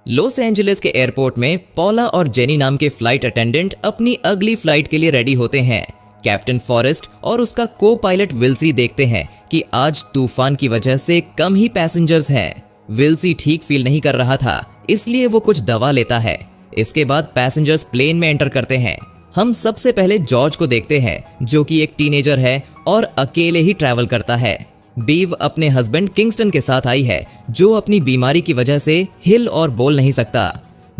Los Angeles के airport में पॉला और जेनी नाम के फ्लाइट अटेंडेंट अपनी अगली फ्लाइट के लिए रेडी होते हैं। कैप्टन फॉरेस्ट और उसका को पायलट विल्सी देखते हैं कि आज तूफान की वजह से कम ही पैसेंजर्स हैं। विल्सी ठीक फील नहीं कर रहा था, इसलिए वो कुछ दवा लेता है। इसके बाद पैसेंजर्स प्लेन में एंटर करते हैं। हम सबसे पहले जॉर्ज को देखते हैं, जो कि एक टीनेजर है और अकेले ही ट्रैवल करता है। बीव अपने हस्बैंड किंगस्टन के साथ आई है, जो अपनी बीमारी की वजह से हिल और बोल नहीं सकता।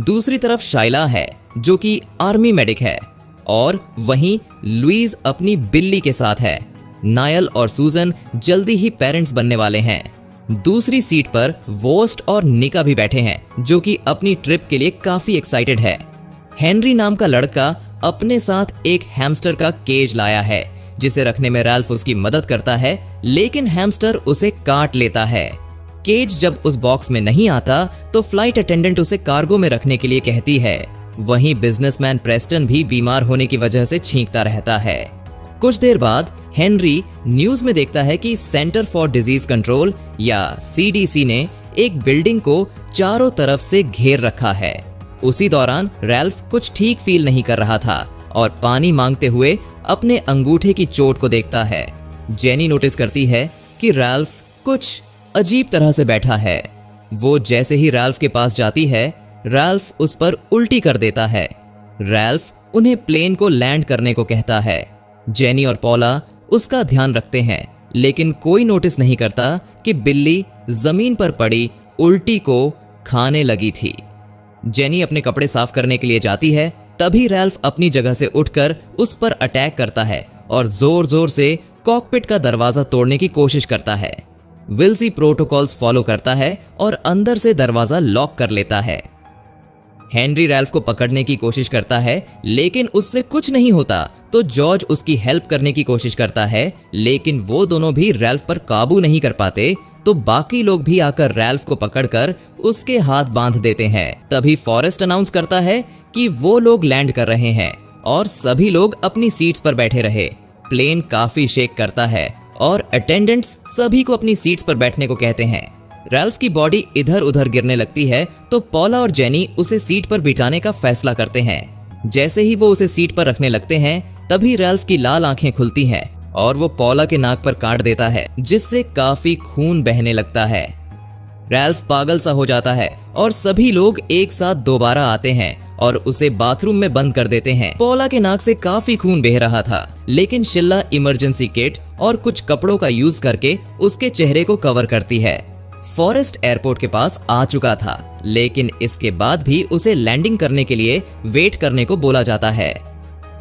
दूसरी तरफ शाइला है, जो कि आर्मी मेडिक है, और वहीं लुइस अपनी बिल्ली के साथ है। नायल और सूजन जल्दी ही पेरेंट्स बनने वाले हैं। दूसरी सीट पर वोस्ट और निका भी बैठे हैं, जो कि अपनी ट्रिप के लिए काफी एक्साइटेड है। हेनरी नाम का लड़का अपने साथ एक हैमस्टर का केज लाया है, जिसे रखने में रैल्फ उसकी मदद करता है, लेकिन हैमस्टर उसे काट लेता है। केज जब उस बॉक्स में नहीं आता तो फ्लाइट अटेंडेंट उसे कार्गो में रखने के लिए कहती है। वहीं बिजनेसमैन प्रेस्टन भी बीमार होने की वजह से छींकता रहता है। कुछ देर बाद हेनरी न्यूज में देखता है कि सेंटर फॉर डिजीज कंट्रोल या CDC ने एक बिल्डिंग को चारों तरफ से घेर रखा है। उसी दौरान रैल्फ कुछ ठीक फील नहीं कर रहा था और पानी मांगते हुए अपने अंगूठे की चोट को देखता है। जेनी नोटिस करती है कि रैल्फ कुछ अजीब तरह से बैठा है। वो जैसे ही रैल्फ के पास जाती है, रैल्फ उस पर उल्टी कर देता है। रैल्फ उन्हें प्लेन को लैंड करने को कहता है। जेनी और पॉला उसका ध्यान रखते हैं, लेकिन कोई नोटिस नहीं करता कि बिल्ली जमीन पर पड़ी उल्टी को खाने लगी थी। जेनी अपने कपड़े साफ करने के लिए जाती है, तभी रैल्फ अपनी जगह से उठकर उस पर अटैक करता है और जोर जोर से कॉकपिट का दरवाजा तोड़ने की कोशिश करता है। विल्सी प्रोटोकॉल्स फॉलो करता है और अंदर से दरवाजा लॉक कर लेता है। हेनरी रैल्फ को पकड़ने की कोशिश करता है, लेकिन उससे कुछ नहीं होता, तो जॉर्ज उसकी हेल्प करने की कोशिश करता है, लेकिन वो दोनों भी रैल्फ पर काबू नहीं कर पाते। तो बाकी लोग भी आकर रैल्फ को पकड़कर उसके हाथ बांध देते हैं। तभी फॉरेस्ट अनाउंस करता है कि वो लोग लैंड कर रहे हैं और सभी लोग अपनी सीट्स पर बैठे रहे। प्लेन काफी शेक करता है और अटेंडेंट्स सभी को अपनी सीट्स पर बैठने को कहते हैं। रैल्फ की बॉडी इधर उधर गिरने लगती है, तो पॉला और जेनी उसे सीट पर बिठाने का फैसला करते हैं। जैसे ही वो उसे सीट पर रखने लगते हैं, तभी रैल्फ की लाल आंखें खुलती हैं और वो पॉला के नाक पर काट देता है, जिससे काफी खून बहने लगता है। रैल्फ पागल सा हो जाता है और सभी लोग एक साथ दोबारा आते हैं और उसे बाथरूम में बंद कर देते हैं। पॉला के नाक से काफी खून बह रहा था, लेकिन शिल्ला इमरजेंसी किट और कुछ कपड़ों का यूज करके उसके चेहरे को कवर करती है। फॉरेस्ट एयरपोर्ट के पास आ चुका था, लेकिन इसके बाद भी उसे लैंडिंग करने के लिए वेट करने को बोला जाता है।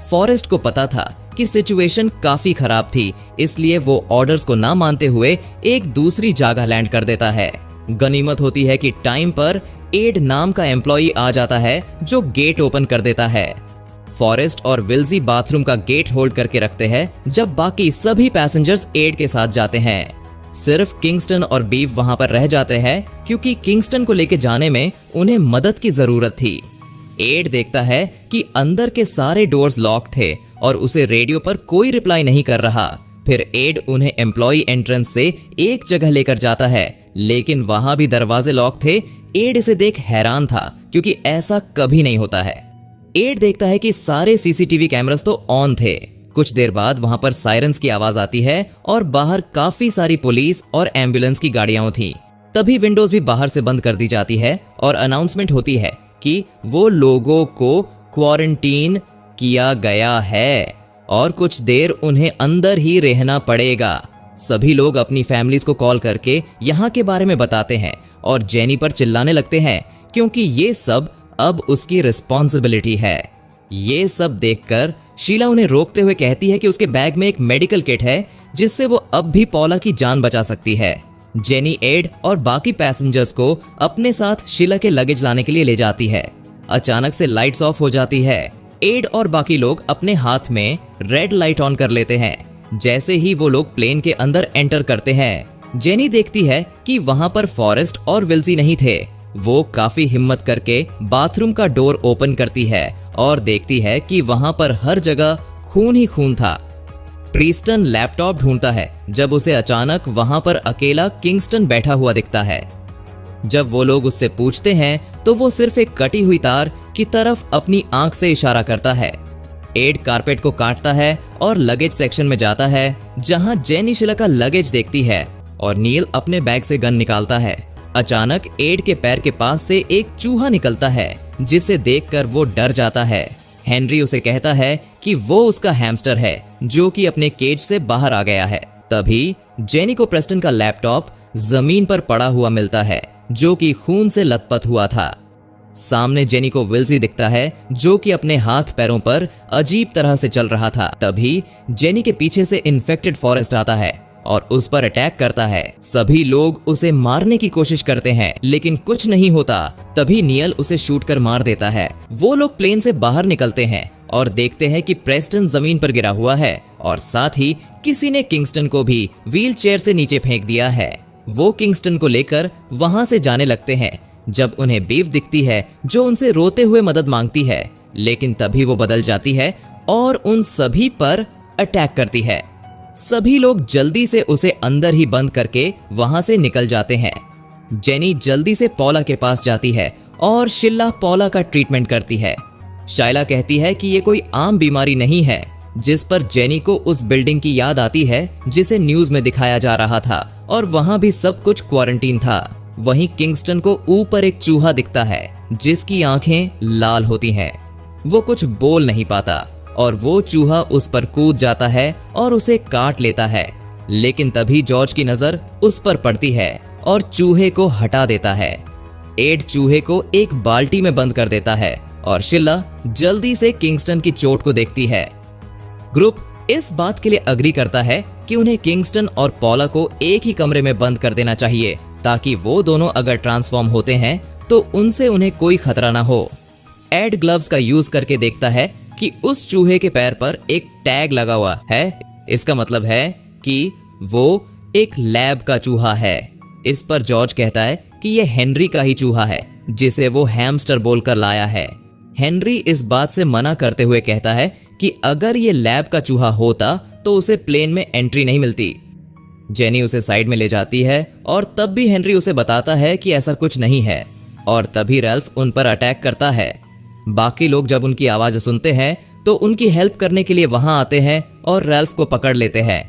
फॉरेस्ट को पता था कि सिचुएशन काफी खराब थी, इसलिए वो ऑर्डर्स को ना मानते हुए एक दूसरी जगह लैंड कर देता है। गनीमत होती है कि टाइम पर एड नाम का एम्प्लॉई आ जाता है, जो गेट ओपन कर देता है। फॉरेस्ट और विल्सी बाथरूम का गेट होल्ड करके रखते हैं, जब बाकी सभी पैसेंजर्स एड के साथ जाते हैं। सिर्फ किंगस्टन और बीव वहां पर रह जाते हैं, क्योंकि किंगस्टन को लेके जाने में उन्हें मदद की जरूरत थी। एड देखता है कि अंदर के सारे डोर्स लॉक थे और उसे रेडियो पर कोई रिप्लाई नहीं कर रहा। फिर एड उन्हें एम्प्लॉय एंट्रेंस से एक जगह लेकर जाता है, लेकिन वहां भी दरवाजे लॉक थे। एड इसे देख हैरान था, क्योंकि ऐसा कभी नहीं होता है। एड देखता है कि सारे CCTV कैमरास तो ऑन थे। कुछ देर बाद वहां पर सायरन्स की आवाज आती है और बाहर काफी सारी पुलिस और एम्बुलेंस की गाड़ियां थी। तभी विंडोज भी बाहर से बंद कर दी जाती है और अनाउंसमेंट होती है कि वो लोगों को क्वारंटीन किया गया है और कुछ देर उन्हें अंदर ही रहना पड़ेगा। सभी लोग अपनी फैमिलीज को कॉल करके यहाँ के बारे में बताते हैं और जेनी पर चिल्लाने लगते हैं, क्योंकि ये सब अब उसकी रिस्पॉन्सिबिलिटी है। ये सब देखकर शीला उन्हें रोकते हुए कहती है कि उसके बैग में एक मेडिकल किट है, जिससे वो अब भी पॉला की जान बचा सकती है। जेनी एड और बाकी पैसेंजर्स को अपने साथ शीला के लगेज लाने के लिए ले जाती है। अचानक से लाइट्स ऑफ हो जाती है। एड और बाकी लोग अपने हाथ में रेड लाइट ऑन कर लेते हैं। जैसे ही वो लोग प्लेन के अंदर एंटर करते हैं, जेनी देखती है कि वहां पर फॉरेस्ट और विल्सी नहीं थे। वो काफी हिम्मत करके बाथरूम का डोर ओपन करती है और देखती है कि वहां पर हर जगह खून ही खून था। प्रीस्टन लैपटॉप ढूंढता है, जब उसे अचानक वहां पर अकेला किंगस्टन बैठा हुआ दिखता है। जब वो लोग उससे पूछते हैं तो वो सिर्फ एक कटी हुई तार की तरफ अपनी आंख से इशारा करता है। एड कारपेट को काटता है और लगेज सेक्शन में जाता है, जहां जेनी शीला का लगेज देखती है और नील अपने बैग से गन निकालता है। अचानक एड के पैर के पास से एक चूहा निकलता है, जिसे देखकर वो डर जाता है। हेनरी उसे कहता है कि वो उसका हैमस्टर है जो कि अपने केज से बाहर आ गया है। तभी जेनी को प्रेस्टन का लैपटॉप जमीन पर पड़ा हुआ मिलता है, जो कि खून से लथपथ हुआ था। सामने जेनी को विल्सी दिखता है, जो कि अपने हाथ पैरों पर अजीब तरह से चल रहा था। तभी जेनी के पीछे से इन्फेक्टेड फॉरेस्ट आता है और उस पर अटैक करता है। सभी लोग उसे मारने की कोशिश करते हैं, लेकिन कुछ नहीं होता। तभी नियल उसे शूट कर मार देता है। वो लोग प्लेन से बाहर निकलते हैं और देखते हैं कि प्रेस्टन जमीन पर गिरा हुआ है और साथ ही किसी ने किंगस्टन को भी व्हील चेयर से नीचे फेंक दिया है। वो किंगस्टन को लेकर वहां से जाने लगते हैं, जब उन्हें बीव दिखती है जो उनसे रोते हुए मदद मांगती है, लेकिन तभी वो बदल जाती है और उन सभी पर अटैक करती है। सभी लोग जल्दी से उसे अंदर ही बंद करके वहां से निकल जाते हैं। जेनी जल्दी से पॉला के पास जाती है और शीला पॉला का ट्रीटमेंट करती है। शाइला कहती है कि ये कोई आम बीमारी नहीं है, जिस पर जेनी को उस बिल्डिंग की याद आती है जिसे न्यूज में दिखाया जा रहा था और वहां भी सब कुछ क्वारंटीन था। वहीं किंगस्टन को ऊपर एक चूहा दिखता है जिसकी आंखें लाल होती हैं। वो कुछ बोल नहीं पाता और वो चूहा उस पर कूद जाता है और उसे काट लेता है, लेकिन तभी जॉर्ज की नजर उस पर पड़ती है और चूहे को हटा देता है। एड चूहे को एक बाल्टी में बंद कर देता है और शीला जल्दी से किंगस्टन की चोट को देखती है। ग्रुप इस बात के लिए अग्री करता है कि उन्हें किंगस्टन और पॉला को एक ही कमरे में बंद कर देना चाहिए, ताकि वो दोनों अगर ट्रांसफॉर्म होते हैं तो उनसे उन्हें कोई खतरा ना हो। एड ग्लव्स का यूज करके देखता है कि उस चूहे के पैर पर एक टैग लगा हुआ है। इसका मतलब है कि वो एक लैब का चूहा है। इस पर जॉर्ज कहता है कि यह हेनरी का ही चूहा है, जिसे वो हैमस्टर बोलकर लाया है। हेनरी इस बात से मना करते हुए कहता है कि अगर ये लैब का चूहा होता तो उसे प्लेन में एंट्री नहीं मिलती। जेनी उसे साइड में ले जाती है और तब भी हेनरी उसे बताता है कि ऐसा कुछ नहीं है, और तभी रैल्फ उन पर अटैक करता है। बाकी लोग जब उनकी आवाज सुनते हैं तो उनकी हेल्प करने के लिए वहां आते हैं और रैल्फ को पकड़ लेते हैं।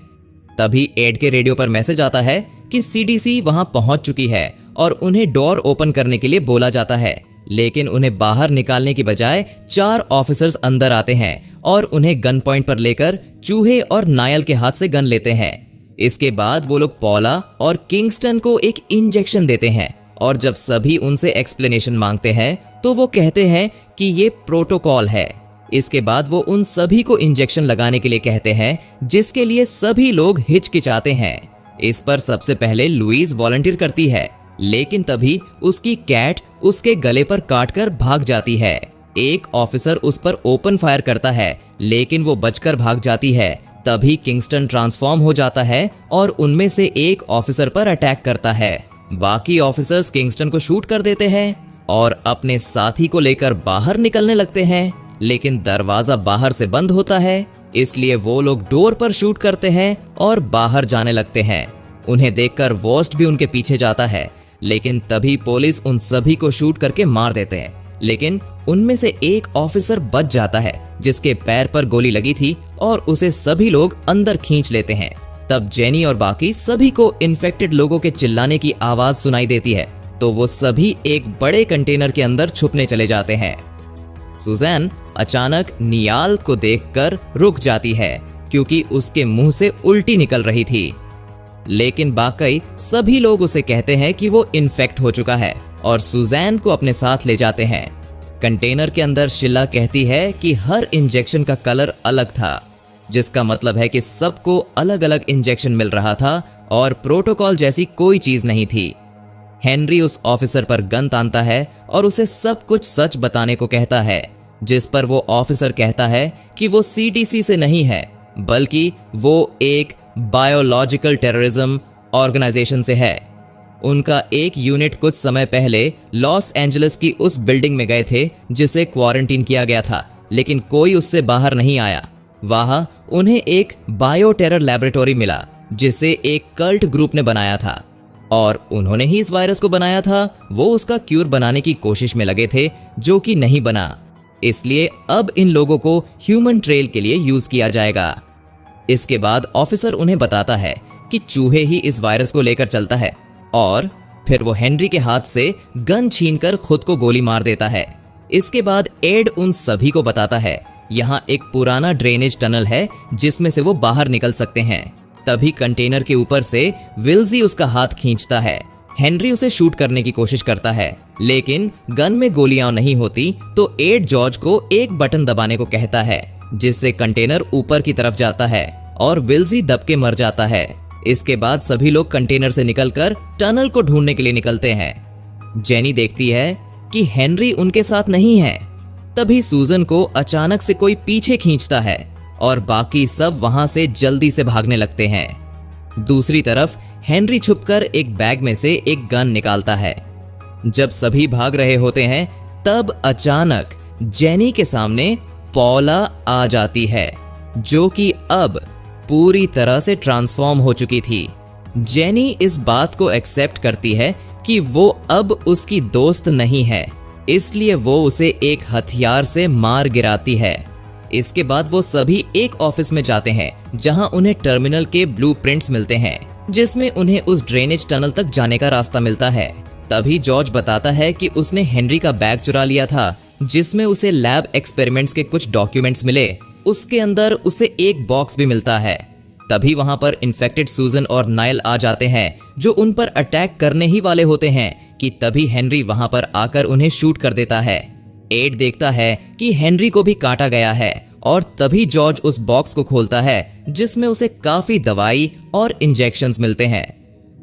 तभी एड के रेडियो पर मैसेज आता है कि सीडीसी वहां पहुंच चुकी है और उन्हें डोर ओपन करने के लिए बोला जाता है, लेकिन उन्हें बाहर निकालने की बजाय 4 ऑफिसर्स अंदर आते हैं और उन्हें गन पॉइंट पर लेकर चूहे और नायल के हाथ से गन लेते हैं। इसके बाद वो लोग पॉला और किंगस्टन को एक इंजेक्शन देते हैं, और जब सभी उनसे एक्सप्लेनेशन मांगते हैं तो वो कहते हैं कि ये प्रोटोकॉल है। इसके बाद वो उन सभी को इंजेक्शन लगाने के लिए कहते हैं, जिसके लिए सभी लोग हिचकिचाते हैं। इस पर सबसे पहले लुईस वॉलंटियर करती है, लेकिन तभी उसकी कैट उसके गले पर काटकर भाग जाती है। एक ऑफिसर उस पर ओपन फायर करता है, लेकिन वो बचकर भाग जाती है। तभी किंगस्टन ट्रांसफॉर्म हो जाता है और उनमें से एक ऑफिसर पर अटैक करता है। बाकी ऑफिसर्स किंगस्टन को शूट कर देते हैं और अपने साथी को लेकर बाहर निकलने लगते हैं, लेकिन दरवाजा बाहर से बंद होता है, इसलिए वो लोग डोर पर शूट करते हैं और बाहर जाने लगते हैं। उन्हें देखकर वॉस्ट भी उनके पीछे जाता है, लेकिन तभी पुलिस उन सभी को शूट करके मार देते हैं। लेकिन उनमें से एक ऑफिसर बच जाता है, जिसके पैर पर गोली लगी थी, और उसे सभी लोग अंदर खींच लेते हैं। तब जेनी और बाकी सभी को इन्फेक्टेड लोगों के चिल्लाने की आवाज सुनाई देती है, तो वो सभी एक बड़े कंटेनर के अंदर छुपने चले जाते हैं। सुजैन अचानक नियाल को देखकर रुक जाती है, क्योंकि उसके मुंह से उल्टी निकल रही थी। लेकिन बाकी सभी लोग उसे कहते हैं कि वो इन्फेक्ट हो चुका है और सुजैन को अपने साथ ले जाते हैं। कंटेनर के अंदर शीला कहती है कि हर इंजेक्शन का कलर अलग था, जिसका मतलब है कि सबको अलग अलग इंजेक्शन मिल रहा था और प्रोटोकॉल जैसी कोई चीज नहीं थी। हेनरी उस ऑफिसर पर गन तानता है और उसे सब कुछ सच बताने को कहता है, जिस पर वो ऑफिसर कहता है कि वो सीडीसी से नहीं है, बल्कि वो एक बायोलॉजिकल टेररिज्म ऑर्गेनाइजेशन से है। उनका एक यूनिट कुछ समय पहले लॉस एंजलिस की उस बिल्डिंग में गए थे जिसे क्वारंटीन किया गया था, लेकिन कोई उससे बाहर नहीं आया। वहां उन्हें एक बायो टेरर लैबोरेटरी मिला, जिसे एक कल्ट ग्रुप ने बनाया था। और उन्होंने ही इस वायरस को बनाया था। वो उसका क्यूर बनाने की कोशिश में लगे थे, जो कि नहीं बना। इसलिए अब इन लोगों को ह्यूमन ट्रेल के लिए यूज किया जाएगा। इसके बाद ऑफिसर उन्हें बताता है कि चूहे ही इस वायरस को लेकर चलता है, और फिर वो हेनरी के हाथ से गन छीनकर खुद को गोली मार देता है। इसके बाद एड उन सभी को बताता है यहाँ एक पुराना ड्रेनेज टनल है जिसमें से वो बाहर निकल सकते हैं। तभी कंटेनर के ऊपर से विल्जी उसका हाथ खींचता है। हेनरी उसे शूट करने की कोशिश करता है, लेकिन गन में गोलियां नहीं होती, तो एड जॉर्ज को एक बटन दबाने को कहता है, जिससे कंटेनर ऊपर की तरफ जाता है और विल्जी दब के मर जाता है। इसके बाद सभी लोग कंटेनर से निकलकर टनल को ढूंढने के लिए निकलते हैं। जेनी देखती है कि हेनरी उनके साथ नहीं है। तभी सूजन को अचानक से कोई पीछे खींचता है और बाकी सब वहां से जल्दी से भागने लगते हैं। दूसरी तरफ हेनरी छुपकर एक बैग में से एक गन निकालता है। जब सभी भाग रहे होते हैं, तब अचानक जेनी के सामने पॉला आ जाती है, जो कि अब पूरी तरह से ट्रांसफॉर्म हो चुकी थी। जेनी इस बात को एक्सेप्ट करती है कि वो अब उसकी दोस्त नहीं है, इसलिए वो उसे एक हथियार से मार गिराती है। इसके बाद वो सभी एक ऑफिस में जाते हैं, जहां उन्हें टर्मिनल के ब्लूप्रिंट्स मिलते हैं, जिसमें उन्हें उस ड्रेनेज टनल तक जाने का रास्ता मिलता है। तभी जॉर्ज बताता है कि उसने हेनरी का बैग चुरा लिया था, जिसमें उसे लैब एक्सपेरिमेंट्स के कुछ डॉक्यूमेंट्स मिले। उसके अंदर उसे एक बॉक्स भी मिलता है। तभी वहां पर इन्फेक्टेड सूजन और नाइल आ जाते हैं, जो उन पर अटैक करने ही वाले होते हैं कि तभी हेनरी वहां पर आकर उन्हें शूट कर देता है। एड देखता है कि हेनरी को भी काटा गया है, और तभी जॉर्ज उस बॉक्स को खोलता है, जिसमें उसे काफी दवाई और इंजेक्शंस मिलते हैं।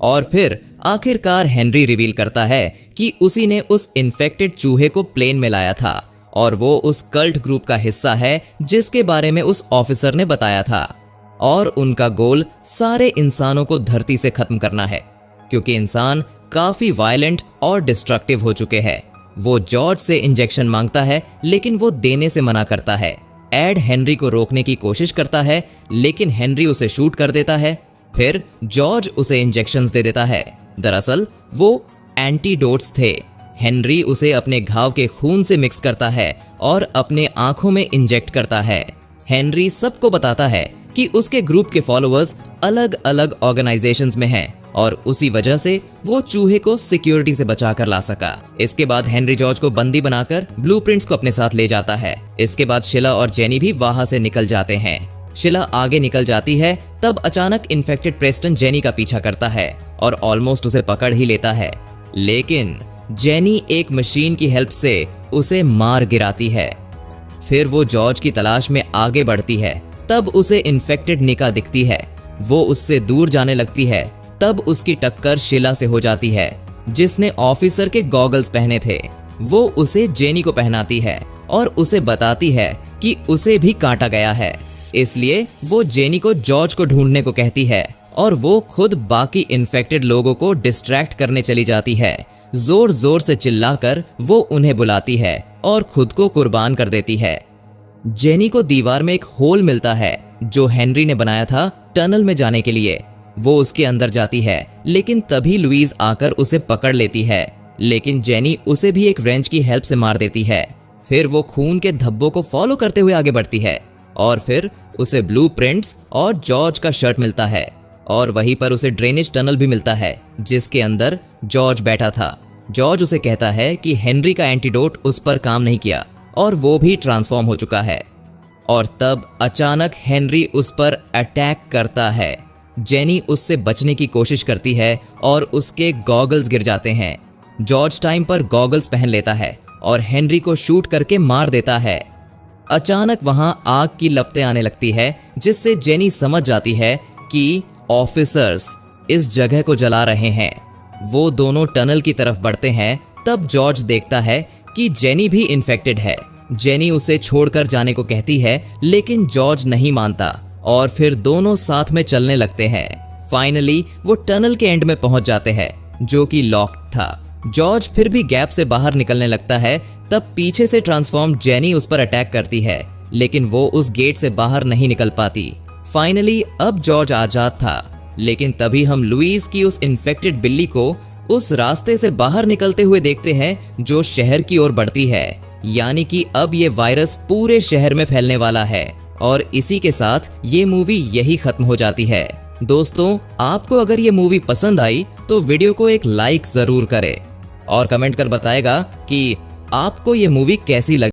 और फिर आखिरकार हेनरी रिवील करता है कि उसी ने उस इन्फेक्टेड चूहे को प्लेन में लाया था, और वो उस कल्ट ग्रुप का हिस्सा है जिसके बारे में उस ऑफिसर ने बताया था। और उनका गोल सारे इंसानों को धरती से खत्म करना है, क्योंकि इंसान काफी वायलेंट और डिस्ट्रक्टिव हो चुके हैं। वो जॉर्ज से इंजेक्शन मांगता है, लेकिन वो देने से मना करता है। एड हेनरी को रोकने की कोशिश करता है, लेकिन हेनरी उसे शूट कर देता है। फिर जॉर्ज उसे इंजेक्शंस दे देता है। दरअसल वो एंटीडोट्स थे। हेनरी उसे अपने घाव के खून से मिक्स करता है और अपने आंखों में इंजेक्ट करता है। हेनरी सबको बताता है कि उसके ग्रुप के फॉलोअर्स अलग अलग ऑर्गेनाइजेशंस में हैं, और उसी वजह से वो चूहे को सिक्योरिटी से बचा कर ला सका। इसके बाद हेनरी जॉर्ज को बंदी बनाकर ब्लूप्रिंट्स को अपने साथ ले जाता है। इसके बाद शीला और जेनी भी वहां से निकल जाते हैं। शीला आगे निकल जाती है, तब अचानक इन्फेक्टेड प्रेस्टन जेनी का पीछा करता है और ऑलमोस्ट उसे पकड़ ही लेता है, लेकिन जेनी एक मशीन की हेल्प से उसे मार गिराती है। फिर वो जॉर्ज की तलाश में आगे बढ़ती है। तब उसे इन्फेक्टेड निका दिखती है। वो उससे दूर जाने लगती है। तब उसकी टक्कर शीला से हो जाती है, जिसने ऑफिसर के गॉगल्स पहने थे। वो उसे जेनी को पहनाती है और उसे बताती है कि उसे भी काटा गया है। इसलिए वो जेनी को जॉर्ज को ढूंढने को कहती है, और वो खुद बाकी इन्फेक्टेड लोगों को डिस्ट्रैक्ट करने चली जाती है। जोर जोर से चिल्लाकर वो उन्हें बुलाती है और खुद को कुर्बान कर देती है। जेनी को दीवार में एक होल मिलता है, जो हेनरी ने बनाया था टनल में जाने के लिए। वो उसके अंदर जाती है, लेकिन तभी लुईज आकर उसे पकड़ लेती है, लेकिन जेनी उसे भी एक रेंच की हेल्प से मार देती है। फिर वो खून के धब्बों को फॉलो करते हुए आगे बढ़ती है, और फिर उसे ब्लूप्रिंट्स और जॉर्ज का शर्ट मिलता है, और वहीं पर उसे ड्रेनेज टनल भी मिलता है, जिसके अंदर जॉर्ज बैठा था। जॉर्ज उसे कहता है कि हेनरी का एंटीडोट उस पर काम नहीं किया, और वो भी ट्रांसफॉर्म हो चुका है। और तब अचानक हेनरी उस पर अटैक करता है। जेनी उससे बचने की कोशिश करती है और उसके गॉगल्स गिर जाते हैं। जॉर्ज टाइम पर गॉगल्स पहन लेता है और हेनरी को शूट करके मार देता है। अचानक वहां आग की लपटें आने लगती है, जिससे जेनी समझ जाती है कि ऑफिसर्स इस जगह को जला रहे हैं। वो दोनों टनल की तरफ बढ़ते हैं। तब जॉर्ज देखता है कि जेनी भी इन्फेक्टेड है। जेनी उसे छोड़कर जाने को कहती है, लेकिन जॉर्ज नहीं मानता, और फिर दोनों साथ में चलने लगते हैं। फाइनली वो टनल के एंड में पहुंच जाते हैं, जो कि लॉक्ड था। जॉर्ज फिर भी गैप से बाहर निकलने लगता है। तब पीछे से ट्रांसफॉर्म जेनी उस पर अटैक करती है, लेकिन वो उस गेट से बाहर नहीं निकल पाती। फाइनली अब जॉर्ज आजाद था, लेकिन तभी हम लुइस की उस इन्फेक्टेड बिल्ली को उस रास्ते से बाहर निकलते हुए देखते हैं जो शहर की ओर बढ़ती है। यानी कि अब ये वायरस पूरे शहर में फैलने वाला है और इसी के साथ ये मूवी यही खत्म हो जाती है। दोस्तों, आपको अगर ये मूवी पसंद आई तो वीडियो को एक लाइक जरूर करें और कमेंट कर बताएगा कि आपको ये मूवी कैसी लगी।